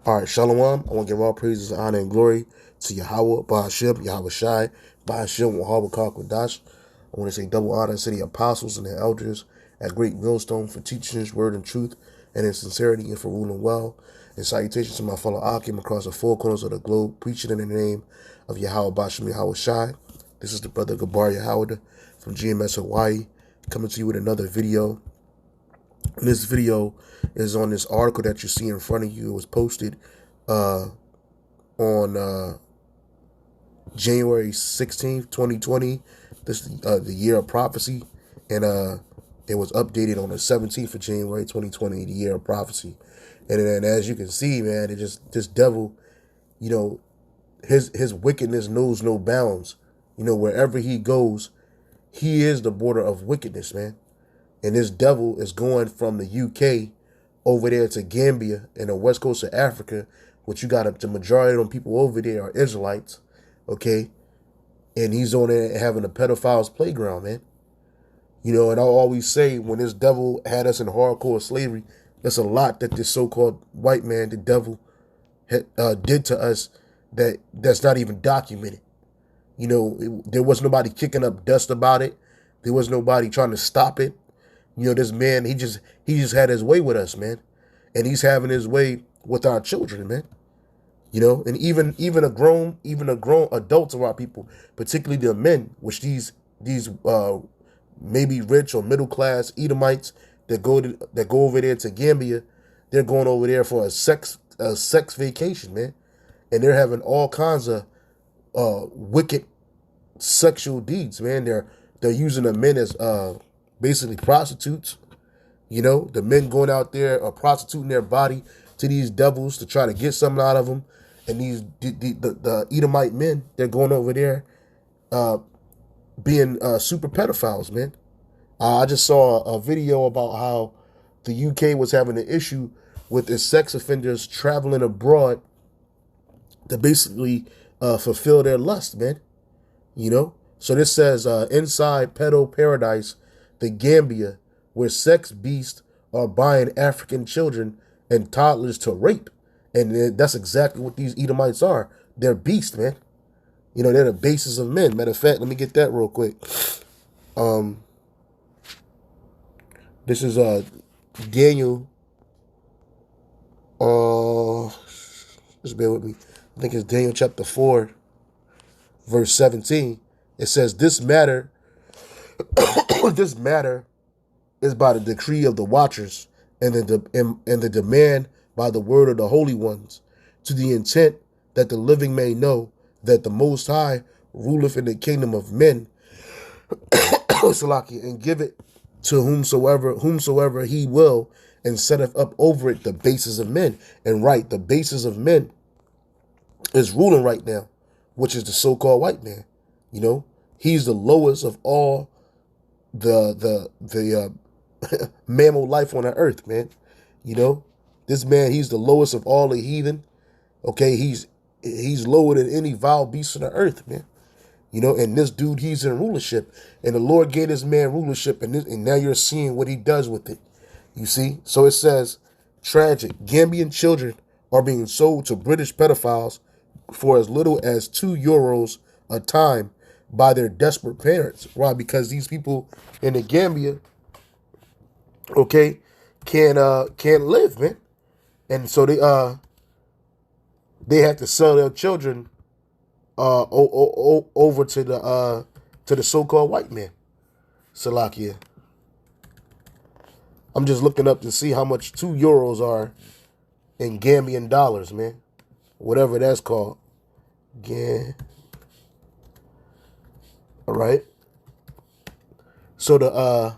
All right, Shalom. I want to give all praises, honor, and glory to Yahweh, Bahashim, Yahweh Shai, Bahashim, Wahab Kodash. I want to say double honor to the apostles and the elders at Great Millstone for teaching his word and truth and in sincerity and for ruling well. And salutations to my fellow Akim across the four corners of the globe, preaching in the name of Yahweh, Bahashim, Yahweh Shai. This is the brother Gabar Yahweh from GMS Hawaii, coming to you with another video. And this video is on this article that you see in front of you. It was posted on January 16th, 2020. This is the year of prophecy. And it was updated on the 17th of January, 2020, the year of prophecy. And then as you can see, man, this devil, you know, his wickedness knows no bounds. You know, wherever he goes, he is the border of wickedness, man. And this devil is going from the UK over there to Gambia and the west coast of Africa, which you got the majority of them people over there are Israelites, okay? And he's on there having a pedophile's playground, man. You know, and I always say when this devil had us in hardcore slavery, there's a lot that this so-called white man, the devil, did to us that's not even documented. You know, there was nobody kicking up dust about it. There was nobody trying to stop it. You know, this man, he just had his way with us, man. And he's having his way with our children, man. You know, and even a grown adults of our people, particularly the men, which these maybe rich or middle class Edomites that go over there to Gambia, they're going over there for a sex vacation, man. And they're having all kinds of wicked sexual deeds, man. They're using the men as basically prostitutes. You know, the men going out there are prostituting their body to these devils to try to get something out of them. And the Edomite men, they're going over there being super pedophiles, man. I just saw a video about how the UK was having an issue with its sex offenders traveling abroad to basically fulfill their lust, man. You know? So this says, inside pedo paradise, the Gambia, where sex beasts are buying African children and toddlers to rape. And that's exactly what these Edomites are. They're beasts, man. You know, they're the basis of men. Matter of fact, let me get that real quick. This is Daniel. Just bear with me. I think it's Daniel chapter 4, verse 17. It says, this matter is by the decree of the watchers and the demand by the word of the holy ones, to the intent that the living may know that the Most High ruleth in the kingdom of men, and give it to whomsoever he will, and setteth up over it the bases of men. And right, the bases of men is ruling right now, which is the so-called white man. You know, he's the lowest of all the mammal life on the earth, man. You know, this man, he's the lowest of all the heathen. Okay, he's lower than any vile beast on the earth, man. You know, and this dude, he's in rulership, and the Lord gave this man rulership, and now you're seeing what he does with it. You see, so it says, tragic. Gambian children are being sold to British pedophiles for as little as €2 a time by their desperate parents. Why? Because these people in the Gambia, okay, can't live, man, and so they have to sell their children over to the so-called white man. Salakia. I'm just looking up to see how much €2 are in Gambian dollars, man. Whatever that's called. Yeah. All right. So the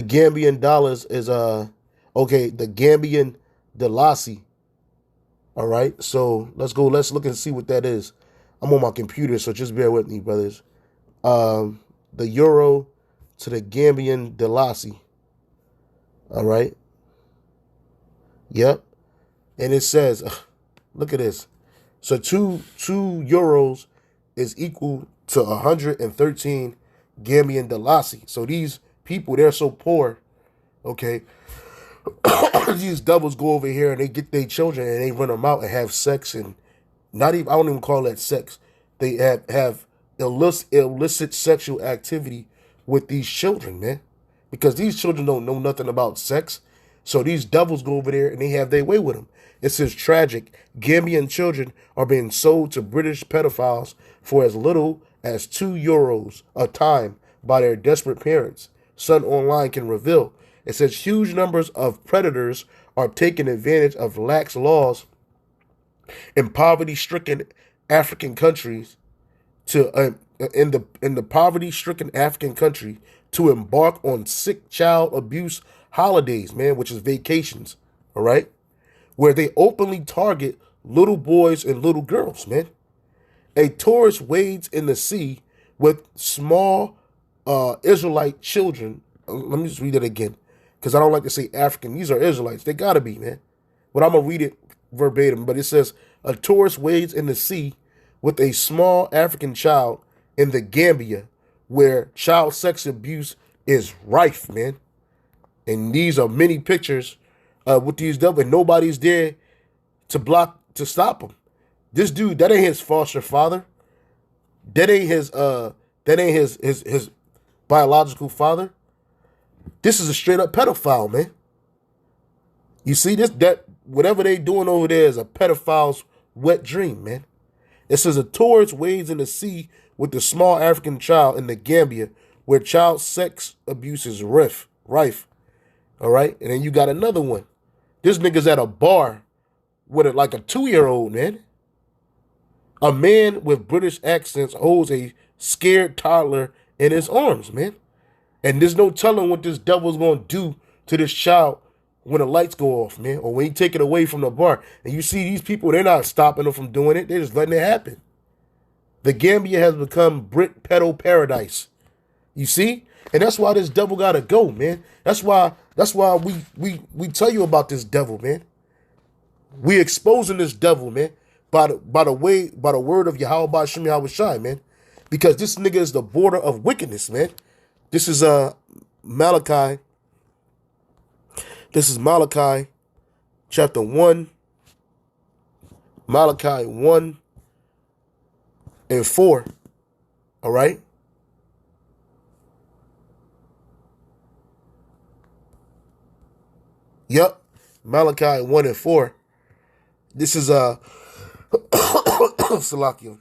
Gambian dollars is okay, the Gambian Dalasi. All right. So let's look and see what that is. I'm on my computer, so just bear with me, brothers. The euro to the Gambian Dalasi. All right. Yep. And it says, look at this. So two euros is equal to 113 Gambian Dalasi. So these people, they're so poor, okay, These devils go over here and they get their children and they run them out and have sex, and not even, I don't even call that sex. They have illicit sexual activity with these children, man. Because these children don't know nothing about sex. So these devils go over there and they have their way with them. It says tragic. Gambian children are being sold to British pedophiles for as little as €2 a time by their desperate parents. Sun Online can reveal. It says huge numbers of predators are taking advantage of lax laws in poverty-stricken African countries to in the poverty-stricken African country to embark on sick child abuse holidays, man, which is vacations, all right, where they openly target little boys and little girls, man. A tourist wades in the sea with small Israelite children. Let me just read it again, because I don't like to say African. These are Israelites. They gotta be, man. But I'm gonna read it verbatim. But it says a tourist wades in the sea with a small African child in the Gambia, where child sex abuse is rife, man. And these are many pictures with these devils, and nobody's there to stop them. This dude, that ain't his foster father. That ain't his biological father. This is a straight up pedophile, man. You see this? That whatever they doing over there is a pedophile's wet dream, man. It says a tourist wades in the sea with the small African child in the Gambia, where child sex abuse is rife. All right, and then you got another one. This nigga's at a bar with like a 2-year-old, man. A man with British accents holds a scared toddler in his arms, man. And there's no telling what this devil's gonna do to this child when the lights go off, man, or when he take it away from the bar. And you see these people, they're not stopping them from doing it. They're just letting it happen. The Gambia has become Brit pedo paradise. You see? And that's why this devil gotta go, man. That's why we tell you about this devil, man. We exposing this devil, man, by the word of Yahweh Ba'Shem Yahweh Shai, man. Because this nigga is the border of wickedness, man. This is Malachi. This is Malachi chapter 1. Malachi 1 and 4. All right? Yep. Malachi 1 and 4. This is Salakia.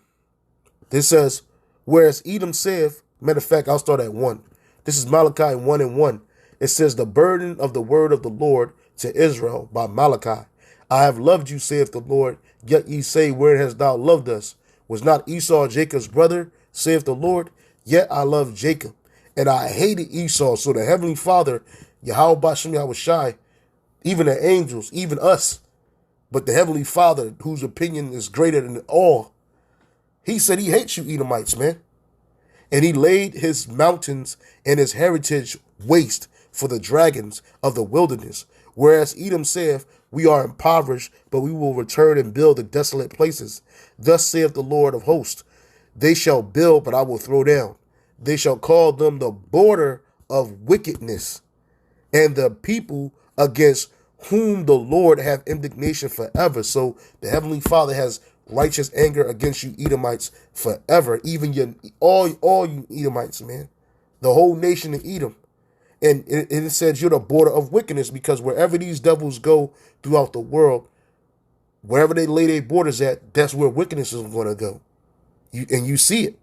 This says, whereas Edom saith, matter of fact, I'll start at 1. This is Malachi 1 and 1. It says, the burden of the word of the Lord to Israel by Malachi. I have loved you, saith the Lord, yet ye say, where hast thou loved us? Was not Esau Jacob's brother, saith the Lord? Yet I loved Jacob, and I hated Esau. So the Heavenly Father, Yahweh Ba'Shem Yahweh Shai, even the angels, even us, but the Heavenly Father, whose opinion is greater than all, he said he hates you Edomites, man. And he laid his mountains and his heritage waste for the dragons of the wilderness. Whereas Edom saith, we are impoverished, but we will return and build the desolate places. Thus saith the Lord of hosts, they shall build, but I will throw down. They shall call them the border of wickedness, and the people against whom the Lord have indignation forever. So the Heavenly Father has righteous anger against you Edomites forever. Even all you Edomites, man. The whole nation of Edom. And it says you're the border of wickedness, because wherever these devils go throughout the world, wherever they lay their borders at, that's where wickedness is going to go. You see it.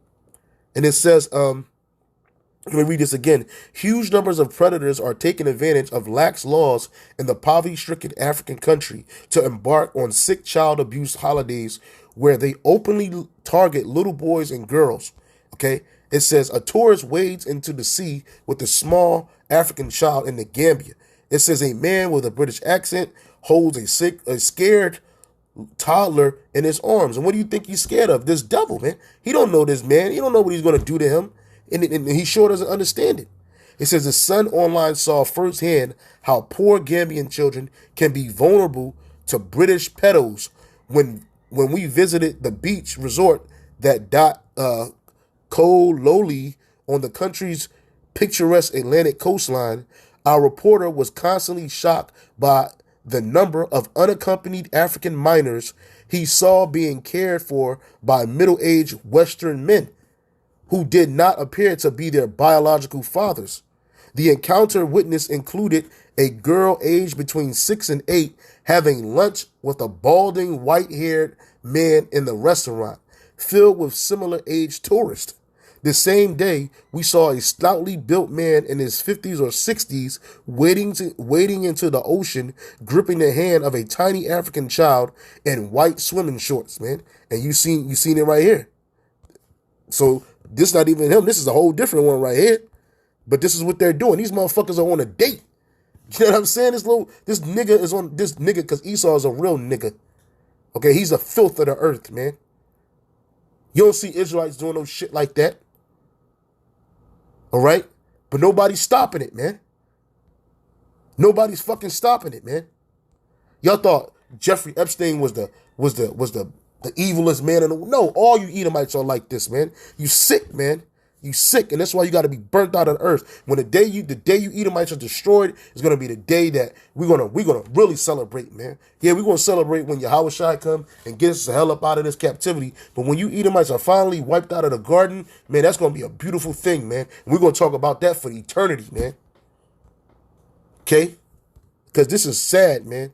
And it says, let me read this again. Huge numbers of predators are taking advantage of lax laws in the poverty-stricken African country to embark on sick child abuse holidays where they openly target little boys and girls. Okay? It says a tourist wades into the sea with a small African child in the Gambia. It says a man with a British accent holds a scared toddler in his arms. And what do you think he's scared of? This devil, man. He don't know this man. He don't know what he's going to do to him. And he sure doesn't understand it. It says the Sun Online saw firsthand how poor Gambian children can be vulnerable to British pedos. When we visited the beach resort that Kololi on the country's picturesque Atlantic coastline, Our reporter was constantly shocked by the number of unaccompanied African minors he saw being cared for by middle-aged Western men who did not appear to be their biological fathers. The encounter witness included a girl aged between 6 and 8 having lunch with a balding, white-haired man in the restaurant, filled with similar-aged tourists. The same day, we saw a stoutly built man in his 50s or 60s wading into the ocean, gripping the hand of a tiny African child in white swimming shorts, man. And you seen it right here. So this not even him. This is a whole different one right here. But this is what they're doing. These motherfuckers are on a date. You know what I'm saying? This nigga is on this nigga because Esau is a real nigga. Okay, he's a filth of the earth, man. You don't see Israelites doing no shit like that. All right? But nobody's stopping it, man. Nobody's fucking stopping it, man. Y'all thought Jeffrey Epstein was the evilest man in the world. No, all you Edomites are like this, man. You sick, man. You sick, and that's why you got to be burnt out on earth. When the day you Edomites are destroyed is gonna be the day that we're gonna really celebrate, man. Yeah, we're gonna celebrate when Yahweh Shai come and get us the hell up out of this captivity. But when you Edomites are finally wiped out of the garden, man, that's gonna be a beautiful thing, man. And we're gonna talk about that for eternity, man. Okay, because this is sad, man.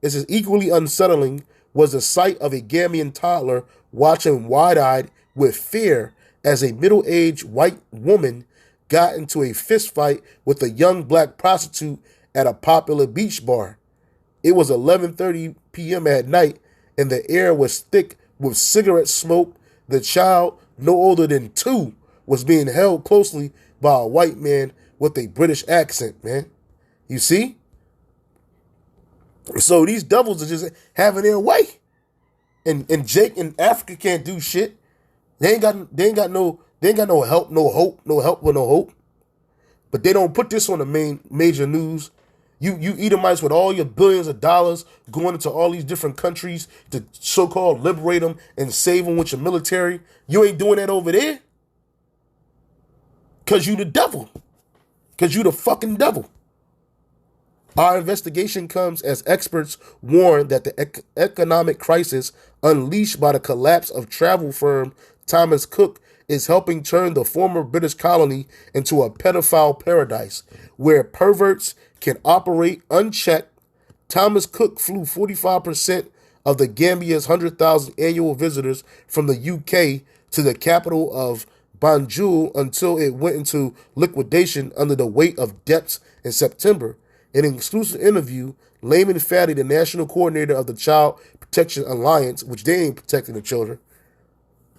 This is equally unsettling. Was the sight of a Gambian toddler watching wide-eyed with fear as a middle-aged white woman got into a fist fight with a young black prostitute at a popular beach bar. It was 11:30 p.m. at night, and the air was thick with cigarette smoke. The child, no older than 2, was being held closely by a white man with a British accent, man. You see? So these devils are just having their way. And Jake in Africa can't do shit. They ain't got no help, no hope. But they don't put this on the major news. You Edomites with all your billions of dollars going into all these different countries to so-called liberate them and save them with your military. You ain't doing that over there. Because you the devil. Because you the fucking devil. Our investigation comes as experts warn that the economic crisis unleashed by the collapse of travel firm Thomas Cook is helping turn the former British colony into a pedophile paradise where perverts can operate unchecked. Thomas Cook flew 45% of the Gambia's 100,000 annual visitors from the UK to the capital of Banjul until it went into liquidation under the weight of debts in September. In an exclusive interview, Layman Fatty, the national coordinator of the Child Protection Alliance, which they ain't protecting the children,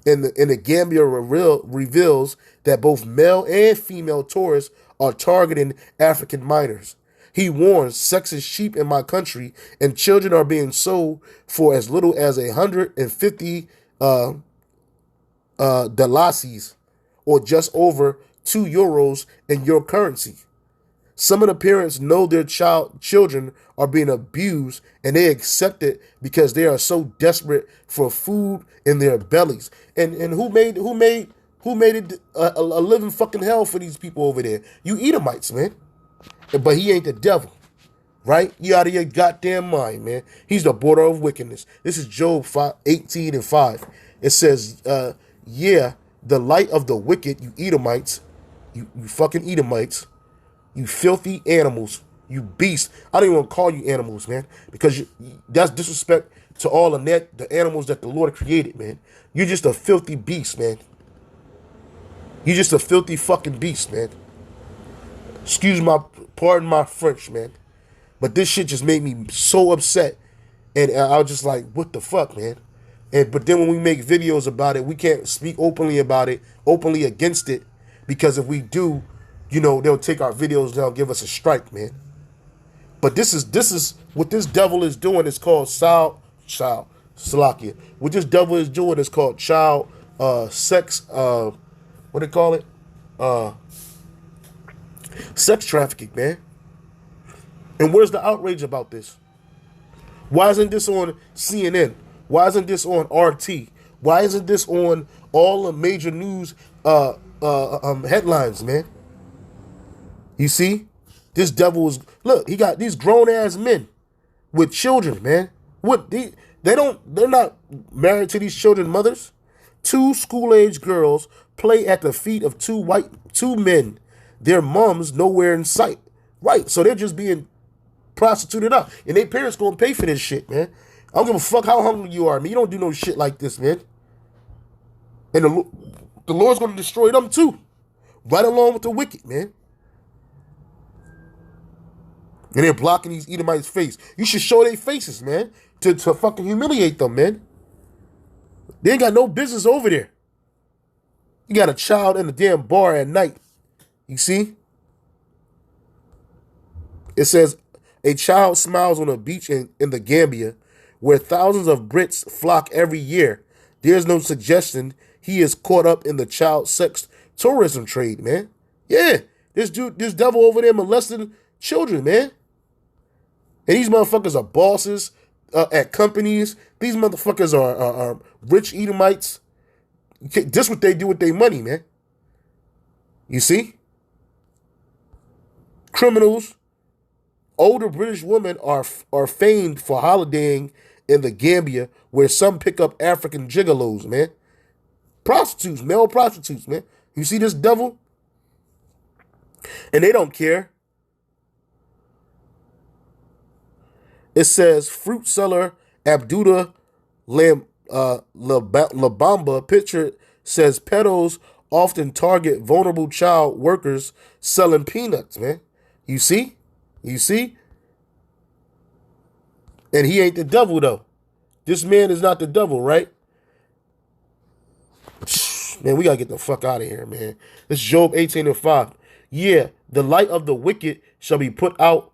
in the Gambia reveals that both male and female tourists are targeting African minors. He warns sex is cheap in my country and children are being sold for as little as 150 dalasis, or just over €2 in your currency. Some of the parents know their children are being abused and they accept it because they are so desperate for food in their bellies. And who made it a living fucking hell for these people over there? You Edomites, man. But he ain't the devil, right? You out of your goddamn mind, man. He's the border of wickedness. This is Job 18:5. It says, yeah, the light of the wicked, you Edomites, you fucking Edomites, you filthy animals, you beasts. I don't even want to call you animals, man, because that's disrespect to all of the animals that the Lord created, man. You're just a filthy beast, man. You're just a filthy fucking beast, man. Pardon my French, man. But this shit just made me so upset. And I was just like, what the fuck, man? But then when we make videos about it, we can't speak openly about it, openly against it, because if we do, they'll take our videos down, give us a strike, man. But this is what this devil is doing. It's called Salakia. What this devil is doing is called child sex. What do they call it? Sex trafficking, man. And where's the outrage about this? Why isn't this on CNN? Why isn't this on RT? Why isn't this on all the major news headlines, man? You see? This devil is, look, he got these grown ass men with children, man. They're not married to these children mothers. Two school-age girls play at the feet of two men. Their moms nowhere in sight. Right, so they're just being prostituted out. And their parents gonna pay for this shit, man. I don't give a fuck how hungry you are, man. You don't do no shit like this, man. And the Lord's gonna destroy them too. Right along with the wicked, man. And they're blocking these Edomites' face. You should show their faces, man. To fucking humiliate them, man. They ain't got no business over there. You got a child in a damn bar at night. You see? It says, a child smiles on a beach in the Gambia, where thousands of Brits flock every year. There's no suggestion he is caught up in the child sex tourism trade, man. Yeah, this devil over there molesting children, man. And these motherfuckers are bosses at companies. These motherfuckers are rich Edomites. This what they do with their money, man. You see? Criminals. Older British women are famed for holidaying in the Gambia, where some pick up African gigolos, man. Prostitutes, male prostitutes, man. You see this devil? And they don't care. It says fruit seller Abdullah Labamba picture says pedos often target vulnerable child workers selling peanuts, man. You see? You see? And he ain't the devil, though. This man is not the devil, right? Man, we got to get the fuck out of here, man. This is Job 18:5. Yeah, the light of the wicked shall be put out,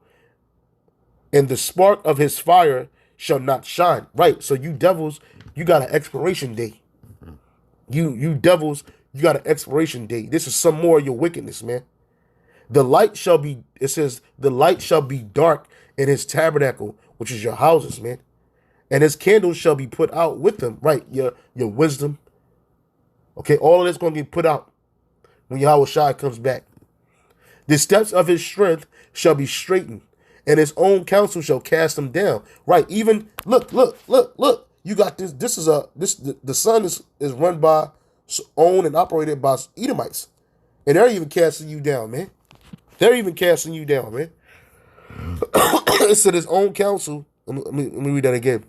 and the spark of his fire shall not shine. Right, so you devils, you got an expiration date. You devils, you got an expiration date. This is some more of your wickedness, man. The light shall be, it says, the light shall be dark in his tabernacle, which is your houses, man. And his candles shall be put out with him, right? Your wisdom. Okay, all of that's going to get put out when Yahweh Shai comes back. The steps of his strength shall be straightened, and his own counsel shall cast him down. Right, even, look. You got this, the sun is run by, owned and operated by Edomites. And they're even casting you down, man. They're even casting you down, man. It said his own counsel. Let me read that again.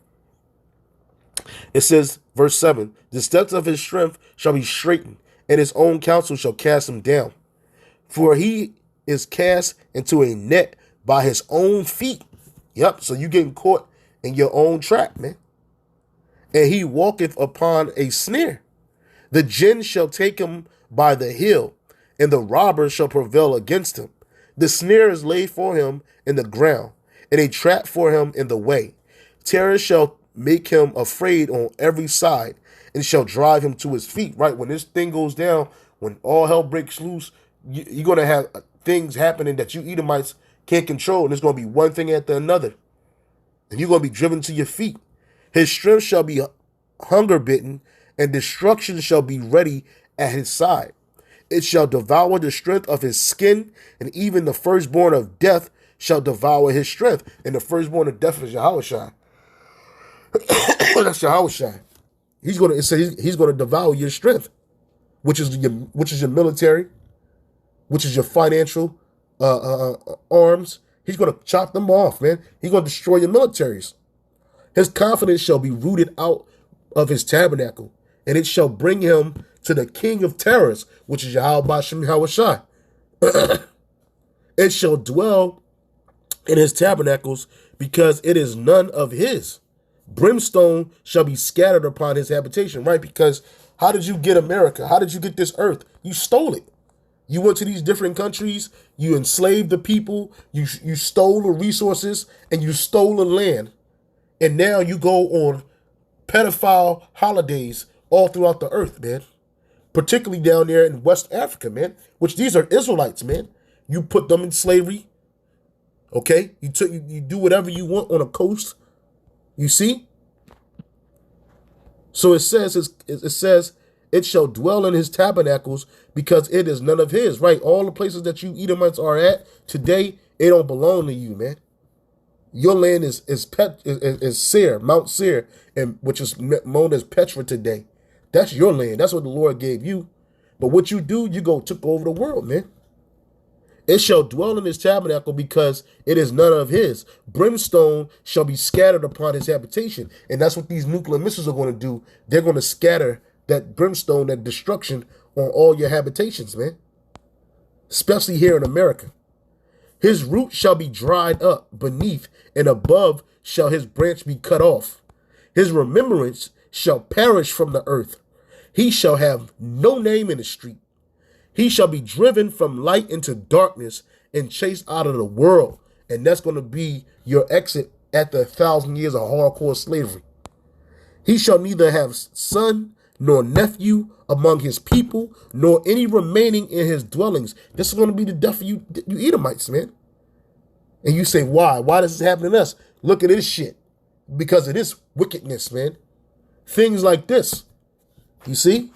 It says, verse 7, the steps of his strength shall be straightened, and his own counsel shall cast him down. For he is cast into a net by his own feet. Yep, so you getting caught in your own trap, man. And he walketh upon a snare. The jinn shall take him by the heel, and the robber shall prevail against him. The snare is laid for him in the ground, and a trap for him in the way. Terror shall make him afraid on every side, and shall drive him to his feet. Right, when this thing goes down, when all hell breaks loose, you're going to have things happening that you Edomites can't control, and it's going to be one thing after another. And you're going to be driven to your feet. His strength shall be hunger bitten, and destruction shall be ready at his side. It shall devour the strength of his skin, and even the firstborn of death shall devour his strength. And the firstborn of death is Yahushua. That's Yahushua. He's gonna devour your strength, which is your military, which is your financial arms. He's gonna chop them off, man. He's gonna destroy your militaries. His confidence shall be rooted out of his tabernacle, and it shall bring him to the king of terrors, which is Yahweh Bashem Yahushai. It shall dwell in his tabernacles, because it is none of his. Brimstone shall be scattered upon his habitation, right? Because how did you get America? How did you get this earth? You stole it. You went to these different countries, you enslaved the people, you stole the resources, and you stole the land. And now you go on pedophile holidays all throughout the earth, man. Particularly down there in West Africa, man. Which these are Israelites, man. You put them in slavery. Okay? You do whatever you want on a coast. You see? So it says, it shall dwell in his tabernacles, because it is none of his. Right? All the places that you Edomites are at today It don't belong to you, man. Your land is Seir, Mount Seir, and which is known as Petra today. That's your land. That's what the Lord gave you. But what you do, you go took over the world, man. It shall dwell in his tabernacle because it is none of his. Brimstone shall be scattered upon his habitation. And that's what these nuclear missiles are going to do. They're going to scatter that brimstone, that destruction on all your habitations, man. Especially here in America. His root shall be dried up beneath, and above shall his branch be cut off. His remembrance shall perish from the earth. He shall have no name in the street. He shall be driven from light into darkness and chased out of the world. And that's going to be your exit after 1,000 years of hardcore slavery. He shall neither have son nor nephew among his people, nor any remaining in his dwellings. This is going to be the death of you Edomites, man. And you say, why? Why does this happen to us? Look at this shit. Because of this wickedness, man. Things like this. You see?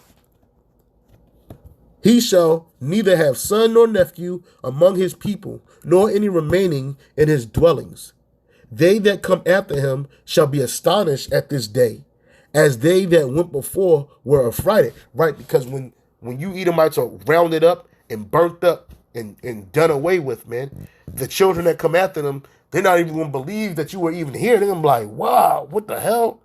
He shall neither have son nor nephew among his people, nor any remaining in his dwellings. They that come after him shall be astonished at this day, as they that went before were affrighted. Right? Because when you Edomites are rounded up and burnt up and done away with, man, the children that come after them, they're not even going to believe that you were even here. They're going to be like, wow, what the hell?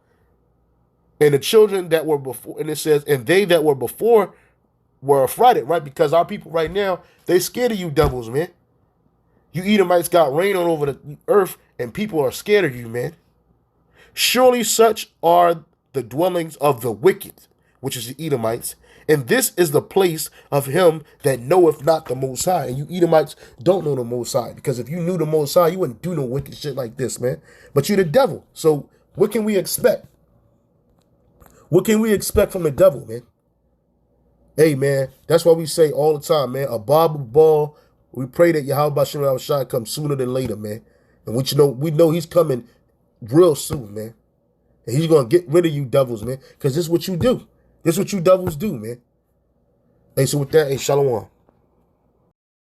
And the children that were before, and it says, and they that were before were affrighted, right? Because our people right now, they scared of you devils, man. You Edomites got rain all over the earth, and people are scared of you, man. Surely such are the dwellings of the wicked, which is the Edomites, and this is the place of him that knoweth not the Most High. And you Edomites don't know the Most High, because if you knew the Most High, you wouldn't do no wicked shit like this, man. But you're the devil, so what can we expect? What can we expect from the devil, man? Hey, man, that's why we say all the time, man, a Bible ball. We pray that Yahweh Shem Shai comes sooner than later, man. And we know he's coming real soon, man. And he's going to get rid of you devils, man, because this is what you do. This is what you devils do, man. Hey, so with that, hey, Shalom.